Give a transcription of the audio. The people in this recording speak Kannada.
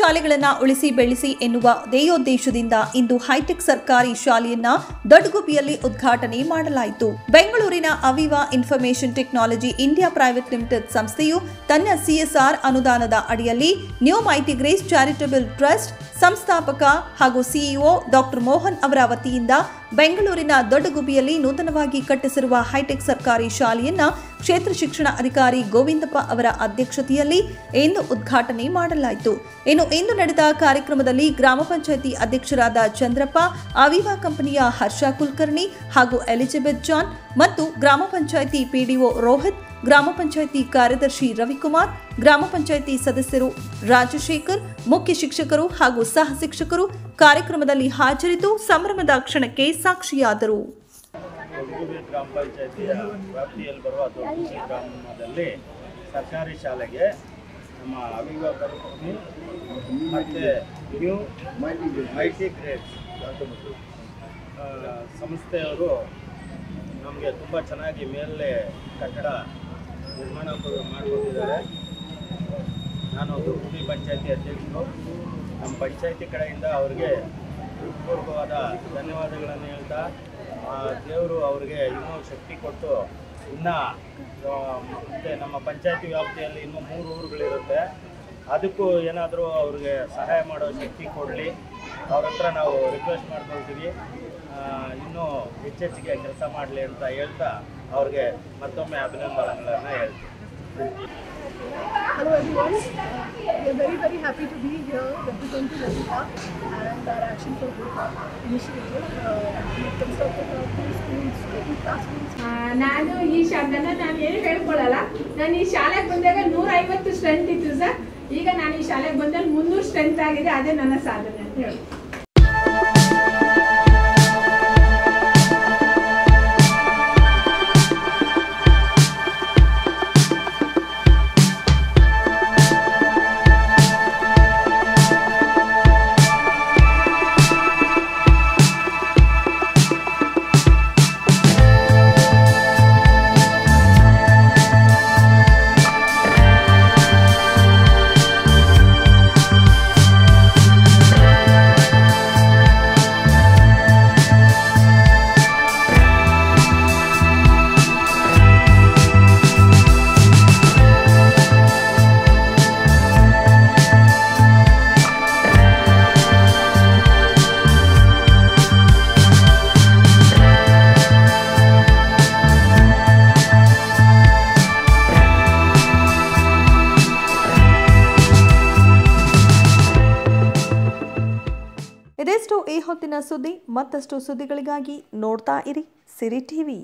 ಶಾಲೆಗಳನ್ನು ಉಳಿಸಿ ಬೆಳೆಸಿ ಎನ್ನುವ ಧ್ಯೇಯೋದ್ದೇಶದಿಂದ ಇಂದು ಹೈಟೆಕ್ ಸರ್ಕಾರಿ ಶಾಲೆಯನ್ನ ದೊಡ್ಡಗುಬ್ಬಿಯಲ್ಲಿ ಉದ್ಘಾಟನೆ ಮಾಡಲಾಯಿತು. ಬೆಂಗಳೂರಿನ Aviva information technology India private limited ಸಂಸ್ಥೆಯು ತನ್ನ ಸಿಎಸ್ಆರ್ ಅನುದಾನದ ಅಡಿಯಲ್ಲಿ new mighty grace charitable trust ಸಂಸ್ಥಾಪಕ ಹಾಗೂ ಸಿಇಒ ಡಾಕ್ಟರ್ ಮೋಹನ್ ಅವರ ವತಿಯಿಂದ ಬೆಂಗಳೂರಿನ ದೊಡ್ಡಗುಬ್ಬಿಯಲ್ಲಿ ನೂತನವಾಗಿ ಕಟ್ಟಿಸಿರುವ ಹೈಟೆಕ್ ಸರ್ಕಾರಿ ಶಾಲೆಯನ್ನ ಕ್ಷೇತ್ರ ಶಿಕ್ಷಣ ಅಧಿಕಾರಿ ಗೋವಿಂದಪ್ಪ ಅವರ ಅಧ್ಯಕ್ಷತೆಯಲ್ಲಿ ಇಂದು ಉದ್ಘಾಟನೆ ಮಾಡಲಾಯಿತು. ಇಂದು ನಡೆದ ಕಾರ್ಯಕ್ರಮದಲ್ಲಿ ಗ್ರಾಮ ಪಂಚಾಯಿತಿ ಅಧ್ಯಕ್ಷರಾದ ಚಂದ್ರಪ್ಪ, ಅವಿವಾ ಕಂಪನಿಯ ಹರ್ಷ ಕುಲಕರ್ಣಿ ಹಾಗೂ ಎಲಿಜಬೆತ್ ಜಾನ್ ಮತ್ತು ಗ್ರಾಮ ಪಂಚಾಯಿತಿ ಪಿಡಿಒ ರೋಹಿತ್, ಗ್ರಾಮ ಪಂಚಾಯಿತಿ ಕಾರ್ಯದರ್ಶಿ ರವಿಕುಮಾರ್, ಗ್ರಾಮ ಪಂಚಾಯಿತಿ ಸದಸ್ಯರು ರಾಜಶೇಖರ್, ಮುಖ್ಯ ಶಿಕ್ಷಕರು ಹಾಗೂ ಸಹ ಶಿಕ್ಷಕರು ಕಾರ್ಯಕ್ರಮದಲ್ಲಿ ಹಾಜರಿದ್ದು ಸಂಭ್ರಮದ ಕ್ಷಣಕ್ಕೆ ಸಾಕ್ಷಿಯಾದರು. ಗ್ರಾಮ ಪಂಚಾಯಿತಿಯ ವ್ಯಾಪ್ತಿಯಲ್ಲಿ ಬರುವ ದೊಡ್ಡಗುಬ್ಬಿ ಗ್ರಾಮದಲ್ಲಿ ಸರ್ಕಾರಿ ಶಾಲೆಗೆ ನಮ್ಮ ಅವಿವಾ ಕಂಪನಿ ಮತ್ತು ನ್ಯೂ ಮೈಟಿ ಗ್ರೇಸ್ ಸಂಸ್ಥೆಯವರು ನಮಗೆ ತುಂಬ ಚೆನ್ನಾಗಿ ಮೇಲೆ ಕಟ್ಟಡ ನಿರ್ಮಾಣ ಮಾಡಿಕೊಟ್ಟಿದ್ದಾರೆ. ನಾನು ದೊಡ್ಡಗುಬ್ಬಿ ಪಂಚಾಯಿತಿ ಅಧ್ಯಕ್ಷರು. ನಮ್ಮ ಪಂಚಾಯಿತಿ ಕಡೆಯಿಂದ ಅವರಿಗೆ ಹೃತ್ಪೂರ್ವಕವಾದ ಧನ್ಯವಾದಗಳನ್ನು ಹೇಳ್ತಾ, ದೇವರು ಅವರಿಗೆ ಇನ್ನೂ ಶಕ್ತಿ ಕೊಟ್ಟು ಇನ್ನು ಮತ್ತು ನಮ್ಮ ಪಂಚಾಯಿತಿ ವ್ಯಾಪ್ತಿಯಲ್ಲಿ ಇನ್ನೂ 3 ಊರುಗಳಿರುತ್ತೆ, ಅದಕ್ಕೂ ಏನಾದರೂ ಅವ್ರಿಗೆ ಸಹಾಯ ಮಾಡೋ ಶಕ್ತಿ ಕೊಡಲಿ. ಅವ್ರ ಹತ್ರ ನಾವು ರಿಕ್ವೆಸ್ಟ್ ಮಾಡ್ಕೊಳ್ತೀವಿ, ಇನ್ನೂ ಹೆಚ್ಚೆಚ್ಚಿಗೆ ಕೆಲಸ ಮಾಡಲಿ ಅಂತ ಹೇಳ್ತಾ ಅವ್ರಿಗೆ ಮತ್ತೊಮ್ಮೆ ಅಭಿನಂದನೆಗಳನ್ನು ಹೇಳ್ತೀವಿ. Hello everyone, we are very happy to be here representing Aviva and our Action for Good initiative. We constructed our 2 schools, 2 classrooms. ನಾನು ಈ ಶಾಲೆನ ನಾನು ಏನು ಹೇಳ್ಕೊಳ್ಳಲ್ಲ. ನಾನು ಈ ಶಾಲೆಗೆ ಬಂದಾಗ 150 ಸ್ಟ್ರೆಂತ್ ಇತ್ತು ಸರ್. ಈಗ ನಾನು ಈ ಶಾಲೆಗೆ ಬಂದಾಗ 300 ಸ್ಟ್ರೆಂತ್ ಆಗಿದೆ. ಅದೇ ನನ್ನ ಸಾಧನೆ ಅಂತ ಹೇಳಿ. ಇದೆಷ್ಟು ಈ ಹೊತ್ತಿನ ಸುದ್ದಿ. ಮತ್ತಷ್ಟು ಸುದ್ದಿಗಳಿಗಾಗಿ ನೋಡ್ತಾ ಇರಿ ಸಿರಿ ಟಿವಿ.